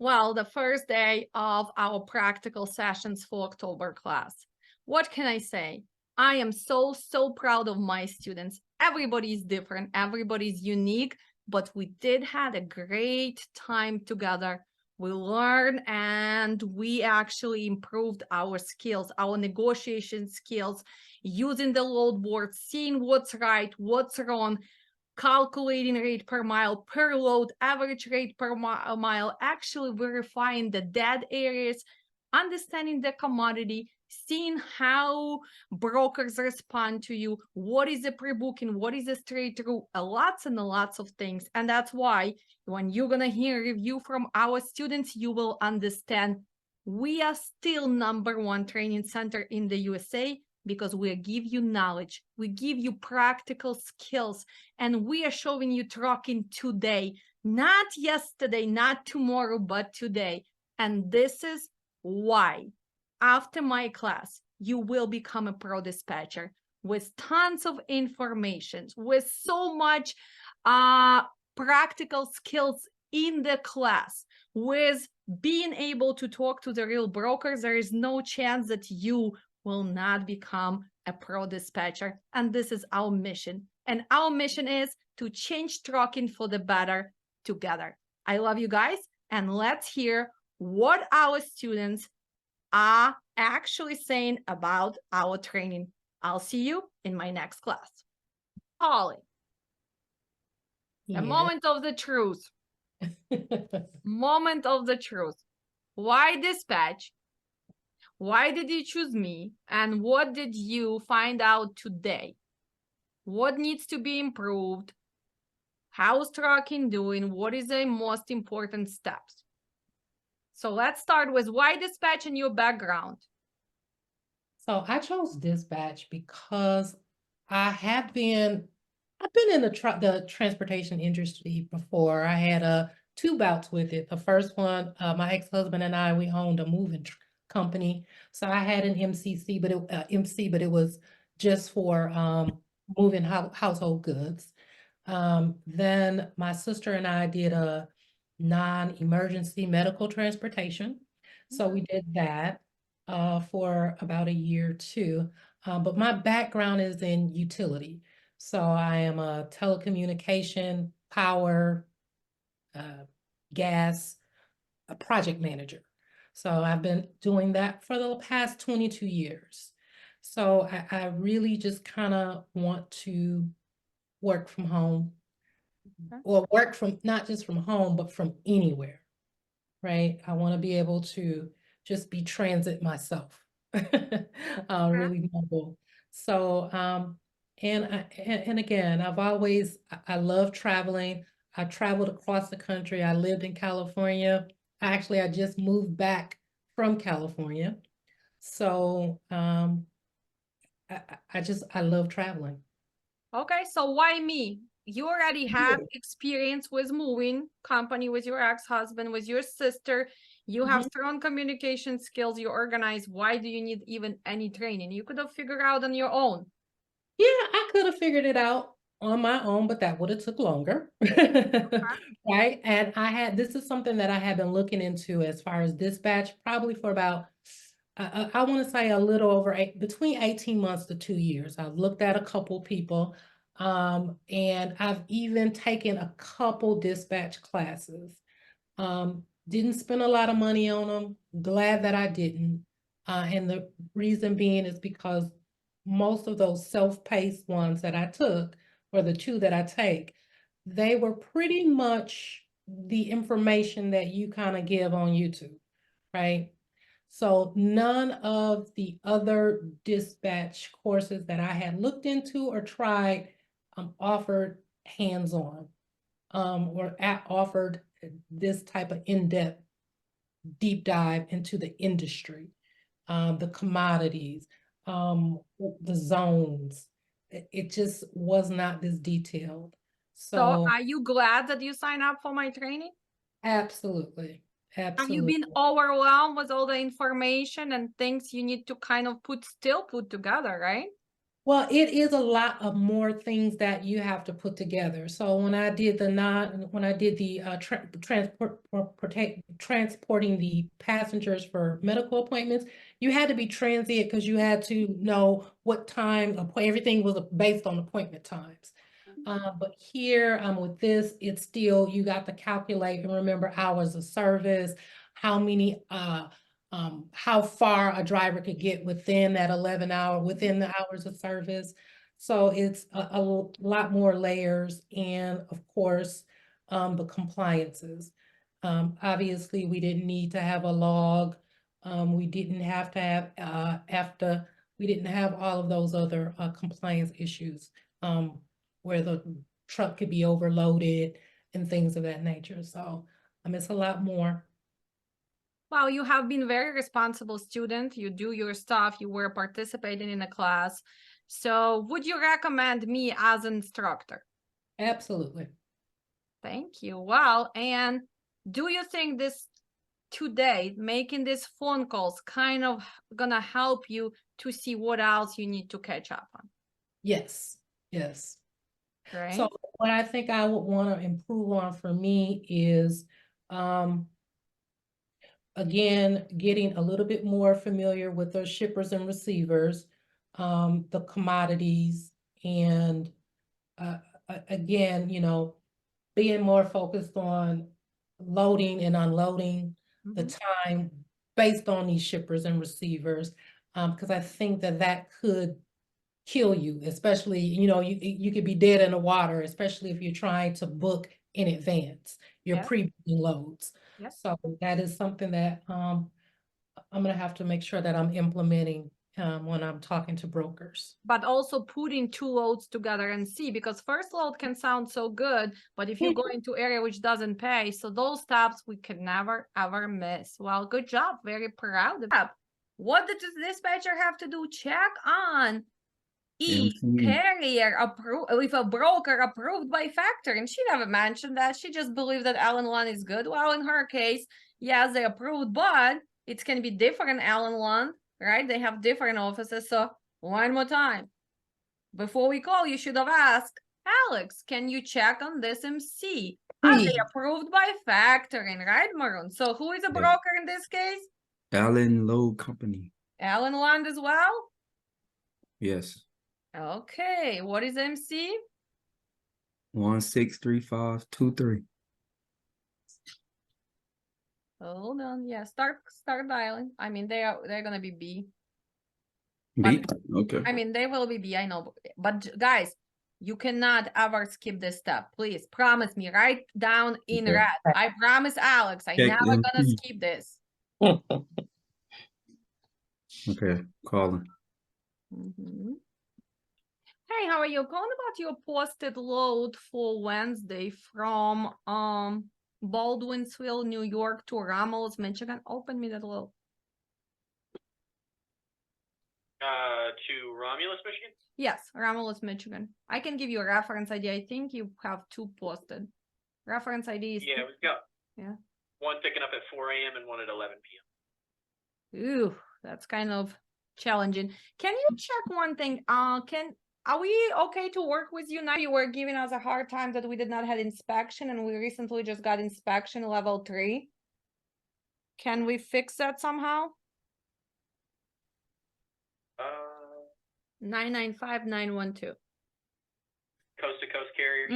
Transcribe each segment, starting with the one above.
Well, the first day of our practical sessions for October class. What can I say? I am so proud of my students. Everybody's different, everybody's unique, but we did had a great time together. We learned and we actually improved our skills, our negotiation skills, using the load board, seeing what's right, what's wrong, calculating rate per mile, per load, average rate per mile, actually verifying the dead areas, understanding the commodity, seeing how brokers respond to you, what is a pre-booking, what is a straight through, lots and lots of things. And that's why when you're going to hear a review from our students, you will understand we are still #1 training center in the USA, because we give you knowledge, we give you practical skills, and we are showing you trucking today, not yesterday, not tomorrow, but today. And this is why after my class, you will become a pro dispatcher with tons of information, with so much practical skills in the class, with being able to talk to the real brokers. There is no chance that you will not become a pro dispatcher. And this is our mission. And our mission is to change trucking for the better together. I love you guys. And let's hear what our students are actually saying about our training. I'll see you in my next class. Holly, the moment of the truth. Moment of the truth. Why dispatch? Why did you choose me? And what did you find out today? What needs to be improved? How's trucking doing? What is the most important steps? So let's start with why dispatch and your background. So I chose dispatch because I've been in the transportation industry before. I had two bouts with it. The first one, my ex-husband and I, we owned a moving company. So I had an MCC, but it was just for moving household goods. Then my sister and I did a non-emergency medical transportation. So we did that for about a year or two. But my background is in utility. So I am a telecommunication, power, gas, a project manager. So I've been doing that for the past 22 years. So I really just kind of want to work from home, or work from not just from home, but from anywhere, right? I want to be able to just be transit myself, really mobile. So, and again, I love traveling. I traveled across the country. I lived in California. Actually, I just moved back from California. So, I love traveling. Okay, so why me? You already have experience with moving company, with your ex-husband, with your sister. You have strong communication skills. You organize. Why do you need even any training? You could have figured out on your own. Yeah, I could have figured it out on my own, but that would have took longer. Right? And this is something that I have been looking into as far as dispatch, probably for about, I want to say a little over between 18 months to 2 years. I've looked at a couple people, and I've even taken a couple dispatch classes. Didn't spend a lot of money on them. Glad that I didn't. And the reason being is because most of those self-paced ones that I took, or the two that I take, they were pretty much the information that you kind of give on YouTube, right? So none of the other dispatch courses that I had looked into or tried offered hands-on, or offered this type of in-depth deep dive into the industry, the commodities, the zones. It just was not this detailed. So So are you glad that you signed up for my training? absolutely, Have you been absolutely. overwhelmed with all the information and things you need to kind of put together, right? Well, it is a lot of more things that you have to put together. So when I did transporting the passengers for medical appointments, you had to be transient because you had to know what time, everything was based on appointment times. But here, with this, it's still, you got to calculate and remember hours of service, how many, how far a driver could get within that 11 hour, within the hours of service. So it's a lot more layers and of course, the compliances. Obviously, we didn't need to have a log. We didn't have to have, we didn't have all of those other compliance issues. Where the truck could be overloaded and things of that nature. So it's a lot more. Well, you have been very responsible student. You do your stuff. You were participating in a class. So would you recommend me as an instructor? Absolutely. Thank you. Well, and do you think this today, making these phone calls kind of gonna help you to see what else you need to catch up on? Yes. Yes. Right? So what I think I would want to improve on for me is, again, getting a little bit more familiar with those shippers and receivers, the commodities, and again, being more focused on loading and unloading the time based on these shippers and receivers, because I think that could kill you, especially, you could be dead in the water, especially if you're trying to book in advance your pre-booking loads. Yep. So that is something that I'm gonna have to make sure that I'm implementing when I'm talking to brokers. But also putting two loads together and see, because first load can sound so good, but if you go into area which doesn't pay, so those steps we can never ever miss. Well, good job. Very proud of that. What did the dispatcher have to do? Check on carrier approved with a broker approved by factory, and she never mentioned that. She just believed that Allen One is good. Well, in her case, yes, they approved, but it can be different Allen One, right? They have different offices. So one more time, before we call, you should have asked Alex, can you check on this MC? Are they approved by factoring, right, Maroon? So who is a broker in this case? Allen Load Company. Allen Land as well? Yes. Okay, what is MC? 163523. Hold on. Yeah, start dialing. I mean, they're gonna be B. B? Okay. I mean, they will be B, I know. But guys, you cannot ever skip this step. Please promise me, write down in red. I promise Alex, I'm never gonna skip this. Okay, calling. Hey, how are you? Calling about your posted load for Wednesday from Baldwinsville, New York to Romulus, Michigan. Open me that load. To Romulus, Michigan? Yes, Romulus, Michigan. I can give you a reference ID. I think you have two posted. Reference ID is... Yeah, we've got one picking up at 4 a.m. and one at 11 p.m. Ooh, that's kind of challenging. Can you check one thing? Are we okay to work with you now? You were giving us a hard time that we did not have inspection, and we recently just got inspection level 3. Can we fix that somehow? 995912. Coast to coast carriers.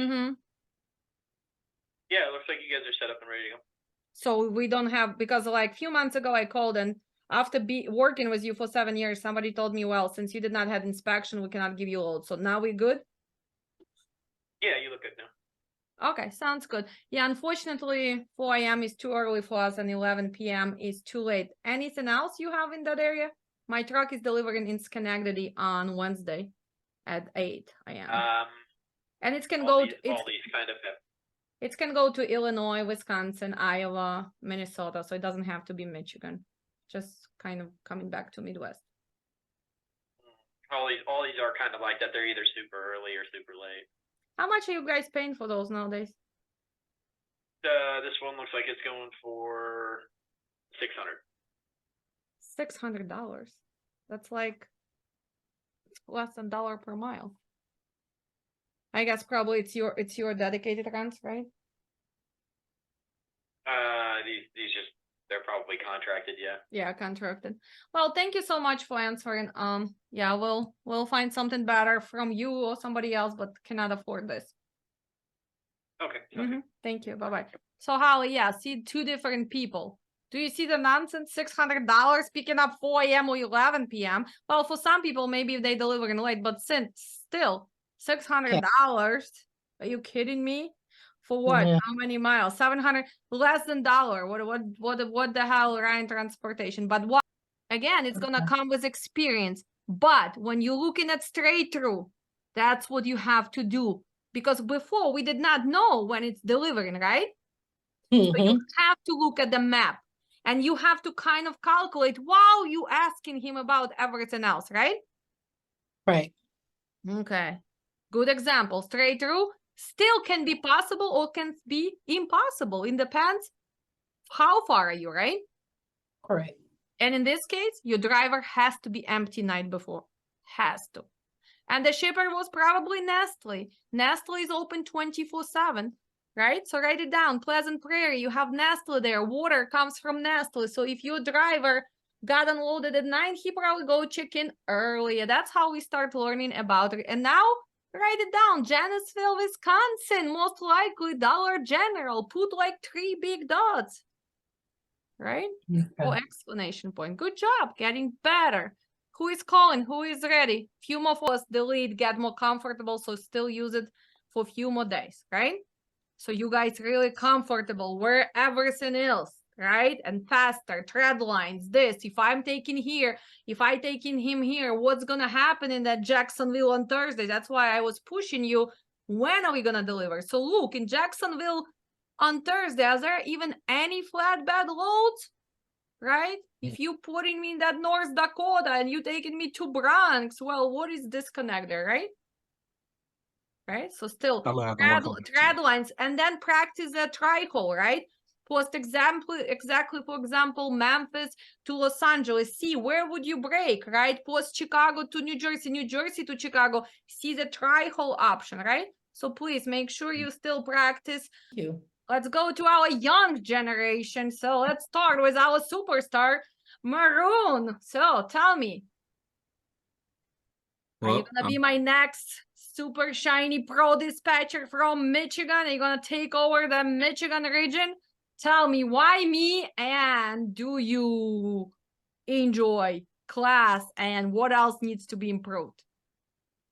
Yeah, it looks like you guys are set up and ready to go. So we don't have, because like a few months ago I called, and after working with you for 7 years, somebody told me, well, since you did not have inspection, we cannot give you a load. So now we're good? Yeah, you look good now. Okay, sounds good. Yeah, unfortunately, 4 a.m. is too early for us and 11 p.m. is too late. Anything else you have in that area? My truck is delivering in Schenectady on Wednesday at 8 a.m. And it can go to, all these kind of have. It can go to Illinois, Wisconsin, Iowa, Minnesota, so it doesn't have to be Michigan. Just kind of coming back to Midwest. All these are kind of like that. They're either super early or super late. How much are you guys paying for those nowadays? This one looks like it's going for $600. $600. That's like, it's less than $1 per mile. I guess probably it's your dedicated runs, right? These just, they're probably contracted, yeah. Yeah, contracted. Well, thank you so much for answering. Yeah, we'll find something better from you or somebody else, but cannot afford this. Okay. sounds good. Thank you. Bye-bye. So Holly, yeah, see two different people. Do you see the nonsense? $600 picking up 4 a.m. or 11 p.m. Well, for some people, maybe they deliver in late, but since still $600. Are you kidding me? For what? Yeah. How many miles? 700, less than $1. What the hell, Ryan transportation? But what? Again, it's gonna come with experience. But when you're looking at straight through, that's what you have to do. Because before we did not know when it's delivering, right? So you have to look at the map and you have to kind of calculate while you asking him about everything else, right? Right. Okay. Good example. Straight through still can be possible or can be impossible. It depends how far are you, right? Correct. And in this case, your driver has to be empty night before. Has to. And the shipper was probably Nestle. Nestle is open 24/7, right? So write it down. Pleasant Prairie, you have Nestle there. Water comes from Nestle. So if your driver got unloaded at 9, he probably go check in earlier. That's how we start learning about it. And now write it down. Janesville, Wisconsin, most likely Dollar General. Put like 3 big dots, right? Or explanation point. Good job, getting better. Who is calling? Who is ready? Few more for us, delete, get more comfortable, so still use it for a few more days, right? So you guys really comfortable where everything else, right? And faster, thread lines, this. If I'm taking here, if I taking him here, what's gonna happen in that Jacksonville on Thursday? That's why I was pushing you. When are we gonna deliver? So look, in Jacksonville on Thursday, is there even any flatbed loads? Right? If you putting me in that North Dakota and you taking me to Bronx, well, what is disconnect there, right? Right? So still thread lines and then practice the tri-hole, right? Post exactly, for example, Memphis to Los Angeles. See, where would you break, right? Post Chicago to New Jersey to Chicago. See the tri-hole option, right? So please make sure you still practice. Thank you. Let's go to our young generation. So let's start with our superstar, Maroon. So tell me, are you gonna be my next super shiny pro dispatcher from Michigan? Are you gonna take over the Michigan region? Tell me why me, and do you enjoy class, and what else needs to be improved?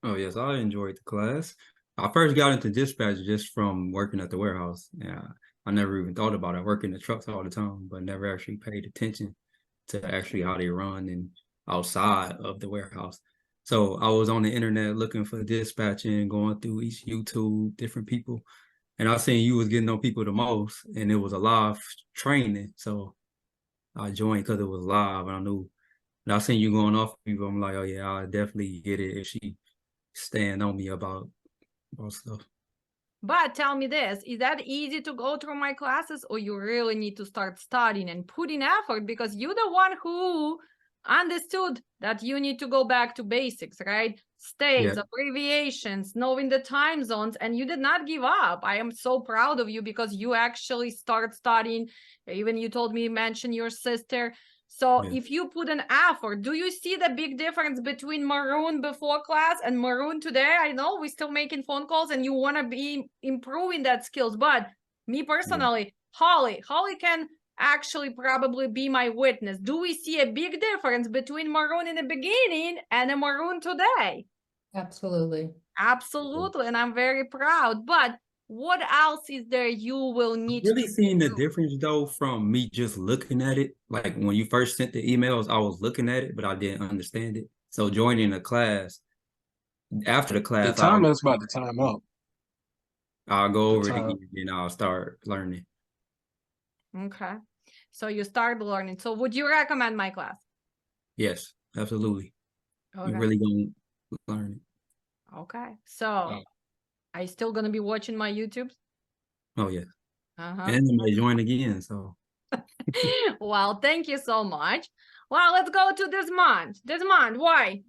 Oh yes, I enjoyed the class. I first got into dispatch just from working at the warehouse. Yeah, I never even thought about it. I work in the trucks all the time, but never actually paid attention to actually how they run and outside of the warehouse. So I was on the internet looking for dispatching, going through each YouTube, different people, and I seen you was getting on people the most, and it was a live training. So I joined because it was live, and I knew. And I seen you going off people. I'm like, oh yeah, I definitely get it if she stand on me about stuff. But tell me this, is that easy to go through my classes, or you really need to start studying and putting effort, because you're the one who understood that you need to go back to basics, right? States, abbreviations, knowing the time zones, and you did not give up. I am so proud of you because you actually start studying. Even you told me, mention your sister. So if you put an effort, do you see the big difference between Maroon before class and Maroon today? I know we're still making phone calls and you want to be improving that skills, but me personally, Holly can actually probably be my witness. Do we see a big difference between Maroon in the beginning and a Maroon today? Absolutely. Absolutely, and I'm very proud. But what else is there you will need really to seeing the difference though from me just looking at it? Like when you first sent the emails, I was looking at it, but I didn't understand it. So joining the class, after the class, The time is about to time up. I'll go over it again and I'll start learning. Okay. So you start learning. So would you recommend my class? Yes, absolutely. Okay. You're really gonna learn it. Okay. So are you still gonna be watching my YouTubes? Oh yeah. Uh-huh. And I might join again. So well, thank you so much. Well, let's go to Desmond. Desmond, why?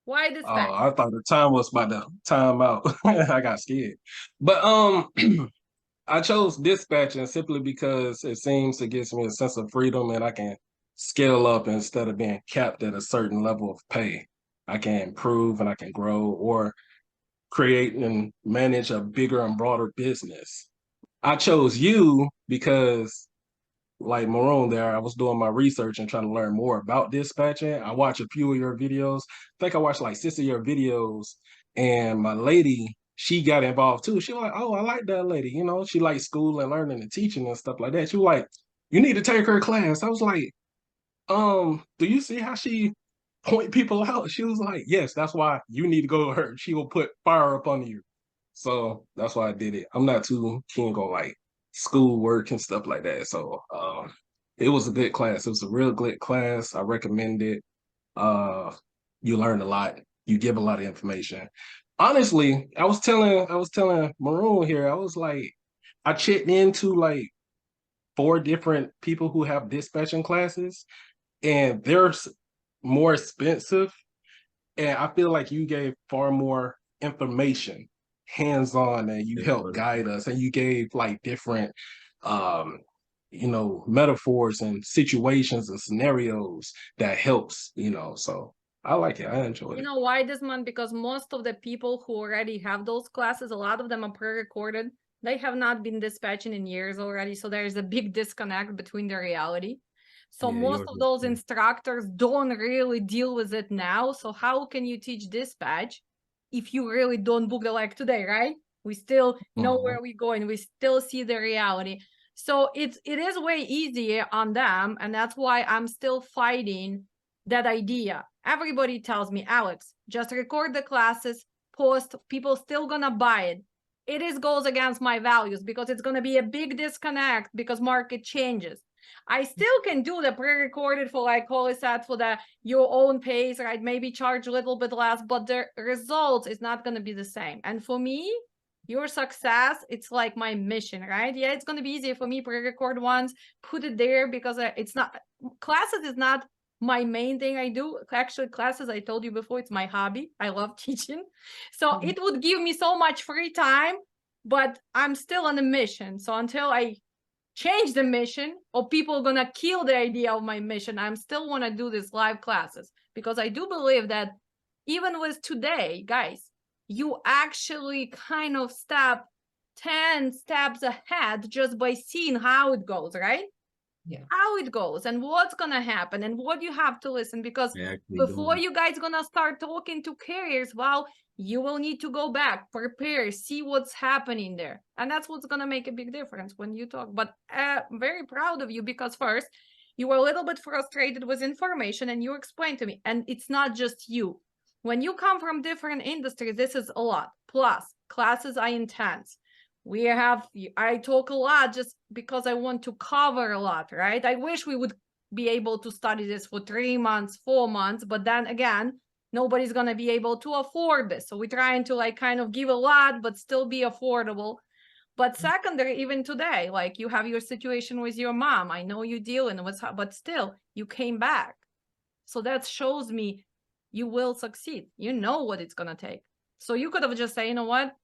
Why dispatch? I thought the time was about to time out. I got scared. But I chose dispatching simply because it seems to give me a sense of freedom and I can scale up instead of being capped at a certain level of pay. I can improve and I can grow or create and manage a bigger and broader business. I chose you because, like Maroon there, I was doing my research and trying to learn more about dispatching. I watched a few of your videos. I think I watched like 6 of your videos, and my lady, she got involved too. She was like, oh, I like that lady. You know, she likes school and learning and teaching and stuff like that. She was like, you need to take her class. I was like, do you see how she point people out? She was like, yes, that's why you need to go to her. She will put fire up on you. So that's why I did it. I'm not too keen on like school work and stuff like that. So it was a good class. It was a real good class. I recommend it. You learn a lot. You give a lot of information. Honestly, I was telling Maroon here, I was like, I checked into like 4 different people who have dispatching classes, and they're more expensive. And I feel like you gave far more information, hands-on, and you helped guide us, and you gave like different metaphors and situations and scenarios that helps, so I like it. I enjoyed You it. know why, this month? Because most of the people who already have those classes, a lot of them are pre-recorded. They have not been dispatching in years already. So there's a big disconnect between the reality. So Yeah, most yours of was those good. instructors don't really deal with it now. So how can you teach dispatch if you really don't book the like today, right? We still know where we're going. We still see the reality. So it is way easier on them. And that's why I'm still fighting that idea. Everybody tells me, Alex, just record the classes, post, people still gonna buy it. It goes against my values because it's gonna be a big disconnect because market changes. I still can do the pre-recorded for, like Holly said, for your own pace, right? Maybe charge a little bit less, but the results is not gonna be the same. And for me, your success, it's like my mission, right? Yeah, it's gonna be easier for me pre-record ones, put it there because it's not, classes is not my main thing I do. Actually, classes, I told you before, it's my hobby. I love teaching. So it would give me so much free time, but I'm still on a mission. So until I change the mission or people are gonna kill the idea of my mission, I'm still wanna do these live classes because I do believe that even with today, guys, you actually kind of step 10 steps ahead just by seeing how it goes, right? Yeah. How it goes and what's gonna happen and what you have to listen, because before you guys gonna start talking to carriers, well, you will need to go back, prepare, see what's happening there, and that's what's gonna make a big difference when you talk. But I'm very proud of you because first you were a little bit frustrated with information and you explained to me, and it's not just you. When you come from different industries, this is a lot. Plus classes are intense. I talk a lot just because I want to cover a lot, right? I wish we would be able to study this for 3 months, 4 months, but then again, nobody's going to be able to afford this. So we're trying to like kind of give a lot, but still be affordable. But secondary, even today, like you have your situation with your mom. I know you're dealing with her, but still you came back. So that shows me you will succeed. You know what it's going to take. So you could have just said, you know what?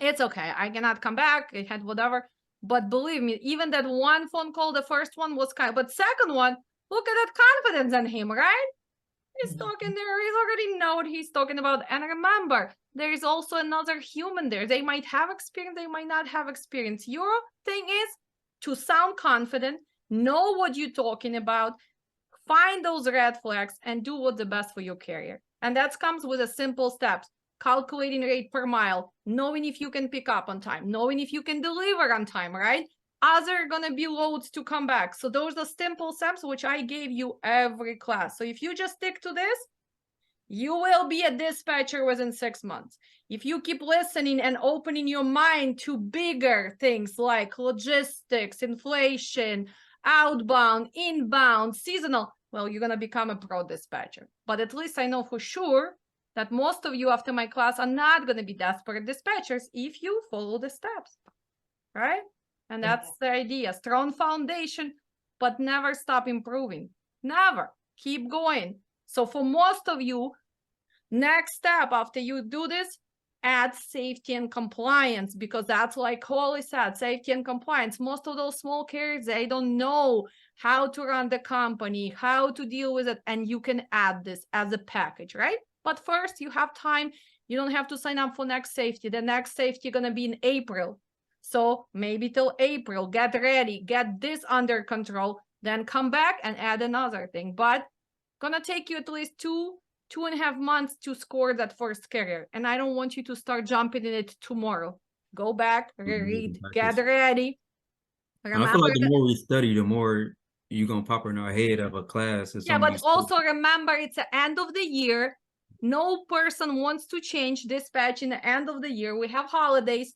It's okay. I cannot come back. I had whatever. But believe me, even that one phone call, the first one was kind, but second one, look at that confidence in him, right? He's talking there. He's already know what he's talking about. And remember, there is also another human there. They might have experience. They might not have experience. Your thing is to sound confident, know what you're talking about, find those red flags and do what's the best for your carrier. And that comes with a simple steps. Calculating rate per mile, knowing if you can pick up on time, knowing if you can deliver on time, right? Other gonna be loads to come back. So those are simple steps, which I gave you every class. So if you just stick to this, you will be a dispatcher within 6 months. If you keep listening and opening your mind to bigger things like logistics, inflation, outbound, inbound, seasonal, well, you're gonna become a pro dispatcher. But at least I know for sure that most of you after my class are not going to be desperate dispatchers if you follow the steps, right? And that's the idea. Strong foundation, but never stop improving. Never. Keep going. So for most of you, Next step after you do this, add safety and compliance, because that's like Holly said, safety and compliance. Most of those small carriers, they don't know how to run the company, how to deal with it, and you can add this as a package, right? But first, you have time. You don't have to sign up for next safety. The next safety gonna be in April. So maybe till April, get ready, get this under control, then come back and add another thing. But gonna take you at least 2.5 months to score that first carrier. And I don't want you to start jumping in it tomorrow. Go back, reread, get ready. And I feel like the more we study, the more you're going to pop in our head of a class. Yeah, but also remember, it's the end of the year. No person wants to change dispatch in the end of the year. We have holidays.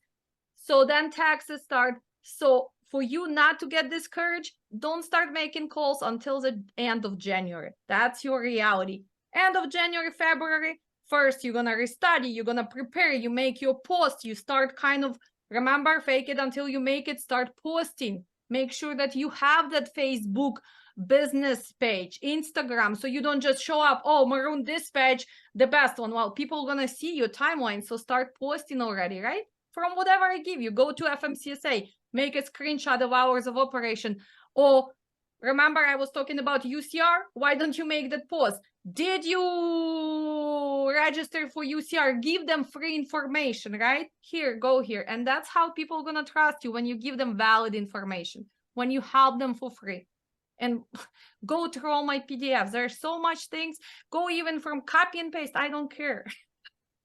So then taxes start. So for you not to get discouraged, don't start making calls until the end of January. That's your reality. End of January, February, first you're going to restudy, you're going to prepare, you make your post, you start kind of, remember, fake it until you make it, start posting. Make sure that you have that Facebook business page, Instagram, so you don't just show up, oh, Maroon Dispatch, the best one. Well, people are going to see your timeline, so start posting already, right? From whatever I give you, go to FMCSA, make a screenshot of hours of operation. Or remember, I was talking about UCR. Why don't you make that post? Did you register for UCR? Give them free information, right? Here, go here. And that's how people are going to trust you, when you give them valid information, when you help them for free. And go through all my PDFs. There's so much things. Go even from copy and paste. I don't care.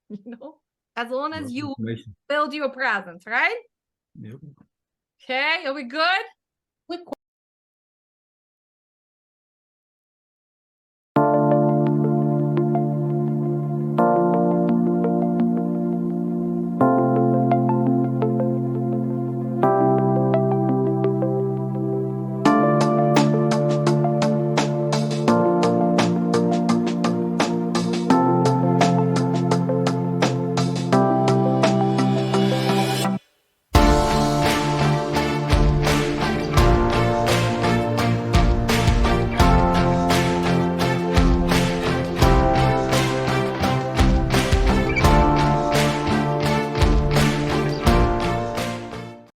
You know, as long as you build your presence, right? Yep. Okay, are we good? Quick